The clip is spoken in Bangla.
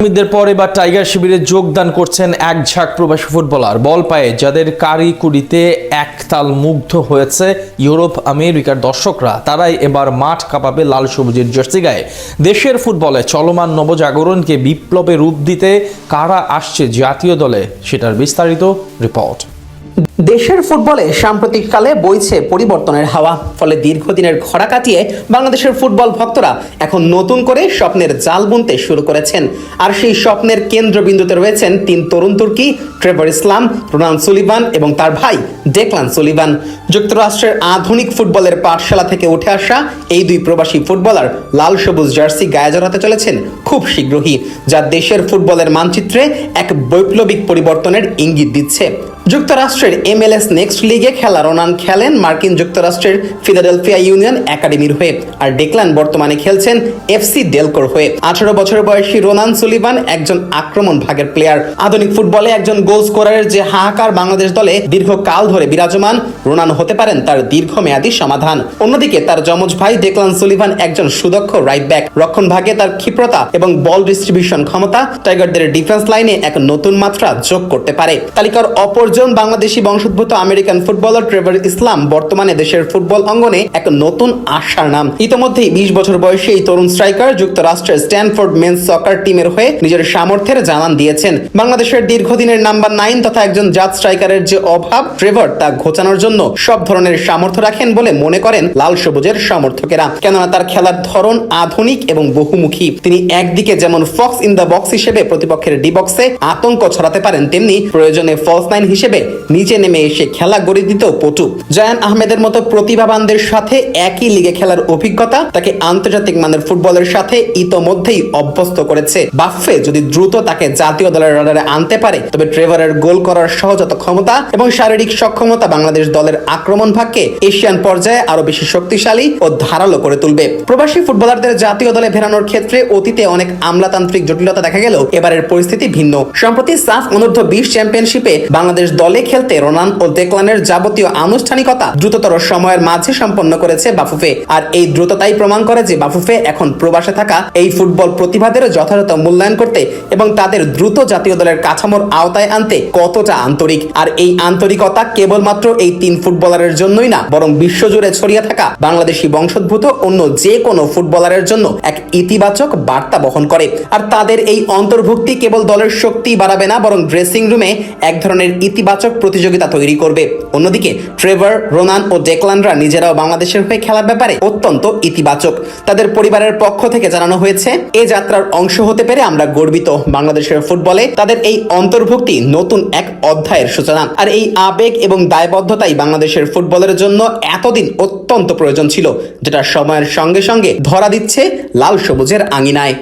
ঈদের পর এবার টাইগার শিবিরে যোগদান করছেন এক ঝাঁক প্রবাসী ফুটবলার। বল পায়ে যাদের কারিকুরিতে একতাল মুগ্ধ হয়েছে ইউরোপ আমেরিকার দর্শকরা, তারাই এবার মাঠ কাঁপাবে লাল সবুজের জার্সি গায়ে। দেশের ফুটবলে চলমান নবজাগরণকে বিপ্লবে রূপ দিতে কারা আসছে জাতীয় দলে, সেটার বিস্তারিত রিপোর্ট। দেশের ফুটবলে সাম্প্রতিককালে বইছে পরিবর্তনের হাওয়া। ফলে দীর্ঘদিনের খরা কাটিয়ে বাংলাদেশের ফুটবল ভক্তরা এখন নতুন করে স্বপ্নের জাল বুনতে শুরু করেছেন। আর সেই স্বপ্নের কেন্দ্রবিন্দুতে রয়েছেন তিন তরুণ তুর্কি, ট্রেভর ইসলাম, রোনান সুলিভান এবং তার ভাই ডেকলান সুলিভান। যুক্তরাষ্ট্রের আধুনিক ফুটবলের পাঠশালা থেকে উঠে আসা এই দুই প্রবাসী ফুটবলার লাল সবুজ জার্সি গায়ে জড়াতে চলেছেন খুব শীঘ্রই, যা দেশের ফুটবলের মানচিত্রে এক বৈপ্লবিক পরিবর্তনের ইঙ্গিত দিচ্ছে। যুক্তরাষ্ট্রের MLS নেক্সট লিগে খেলা রোনান খেলেন মার্কিন যুক্তরাষ্ট্রের ফিলাডেলফিয়া ইউনিয়ন একাডেমির হয়ে, আর ডেকলান বর্তমানে খেলছেন FC ডেলকোর হয়ে। 18 বছর বয়সী রোনান সুলিভান একজন আক্রমণ ভাগের প্লেয়ার। আধুনিক ফুটবলে একজন গোল স্কোরারের যে হাহাকার বাংলাদেশ দলে দীর্ঘকাল ধরে বিরাজমান, রোনান হতে পারেন তার দীর্ঘমেয়াদী সমাধান। অন্যদিকে তার যমজ ভাই ডেকলান সুলিভান একজন সুদক্ষ রাইট ব্যাক। রক্ষণ ভাগে তার ক্ষিপ্রতা এবং বল ডিস্ট্রিবিউশন ক্ষমতা টাইগারদের ডিফেন্স লাইনে এক নতুন মাত্রা যোগ করতে পারে। তালিকার অপরজন বাংলাদেশি বংশোদ্ভূত আমেরিকান ফুটবলার ট্রেভর ইসলাম বর্তমানে দেশের ফুটবল অঙ্গনে এক নতুন আশার নাম। ইতোমধ্যেই 20 বছর বয়সী এই তরুণ স্ট্রাইকার যুক্তরাষ্ট্রের স্ট্যানফোর্ড মেন্স সকার টিমের হয়ে নিজের সামর্থ্যের জানান দিয়েছেন। বাংলাদেশের দীর্ঘদিনের নাম্বার 9 তথা একজন জাত স্ট্রাইকারের যে অভাব, ট্রেভর তা ঘোচানোর জন্য সব ধরনের সামর্থ্য রাখেন বলে মনে করেন লাল সবুজের সমর্থকেরা। কেননা তার খেলার ধরন আধুনিক এবং বহুমুখী। তিনি একদিকে যেমন ফক্স ইন দ্য বক্স হিসেবে প্রতিপক্ষের ডি বক্সে আতঙ্ক ছড়াতে পারেন, তেমনি প্রয়োজনে ফলস নাইন হিসেবে নিচে নেমে এসে খেলা গড়ে দিতেও পটু। জায়ান আহমেদের মতো প্রতিভাবানদের সাথে একই লিগে খেলার অভিজ্ঞতা তাকে আন্তর্জাতিক মানের ফুটবলের সাথে ইতোমধ্যেই অভ্যস্ত করেছে। বাফে যদি দ্রুত তাকে জাতীয় দলের রাডারে আনতে পারে, তবে ট্রেভরের গোল করার সহজাত ক্ষমতা এবং শারীরিক সক্ষমতা বাংলাদেশ দলের আক্রমণ ভাগকে এশিয়ান পর্যায়ে আরো বেশি শক্তিশালী ও ধারালো করে তুলবে। প্রবাসী ফুটবলারদের জাতীয় দলে ফেরানোর ক্ষেত্রে অতীতে অনেক আমলাতান্ত্রিক জটিলতা দেখা গেলেও এবারের পরিস্থিতি ভিন্ন। সম্প্রতি সাফ অনূর্ধ্ব 20 চ্যাম্পিয়নশিপে বাংলাদেশ দলে খেলতে রোনান ও ডেকলানের যাবতীয় আনুষ্ঠানিকতা দ্রুততর সময়ের মাঝে সম্পন্ন করেছে বাফুফে। আর এই দ্রুততাই প্রমাণ করে যে বাফুফে এখন প্রবাসে থাকা এই ফুটবল প্রতিভাদের যথাযথ মূল্যায়ন করতে এবং তাদের দ্রুত জাতীয় দলের কাঠামোর আওতায় আনতে কতটা আন্তরিক। আর এই আন্তরিকতা কেবলমাত্র এই তিন ফুটবলারের জন্যই না, বরং বিশ্বজুড়ে ছড়িয়ে থাকা বাংলাদেশি বংশোদ্ভূত অন্য যে কোনো ফুটবলারের জন্য এক ইতিবাচক বার্তা বহন করে। আর তাদের এই অন্তর্ভুক্তি কেবল দলের শক্তি বাড়াবে না, বরং ড্রেসিং রুমে এক ধরনের ইতিবাচক প্রতিযোগিতা তৈরি করবে। অন্যদিকে ট্রেভর, রোনান ও ডেকলানরা নিজেরাও বাংলাদেশের হয়ে খেলার ব্যাপারে অত্যন্ত ইতিবাচক। তাদের পরিবারের পক্ষ থেকে জানানো হয়েছে, এই যাত্রার অংশ হতে পেরে আমরা গর্বিত। বাংলাদেশের ফুটবলে তাদের এই অন্তর্ভুক্তি নতুন এক অধ্যায়ের সূচনা। আর এই আবেগ এবং দায়বদ্ধতাই বাংলাদেশের ফুটবলের জন্য এতদিন অত্যন্ত প্রয়োজন ছিল, যেটা সময়ের সঙ্গে সঙ্গে ধরা দিচ্ছে লাল সবুজের আঙিনায়।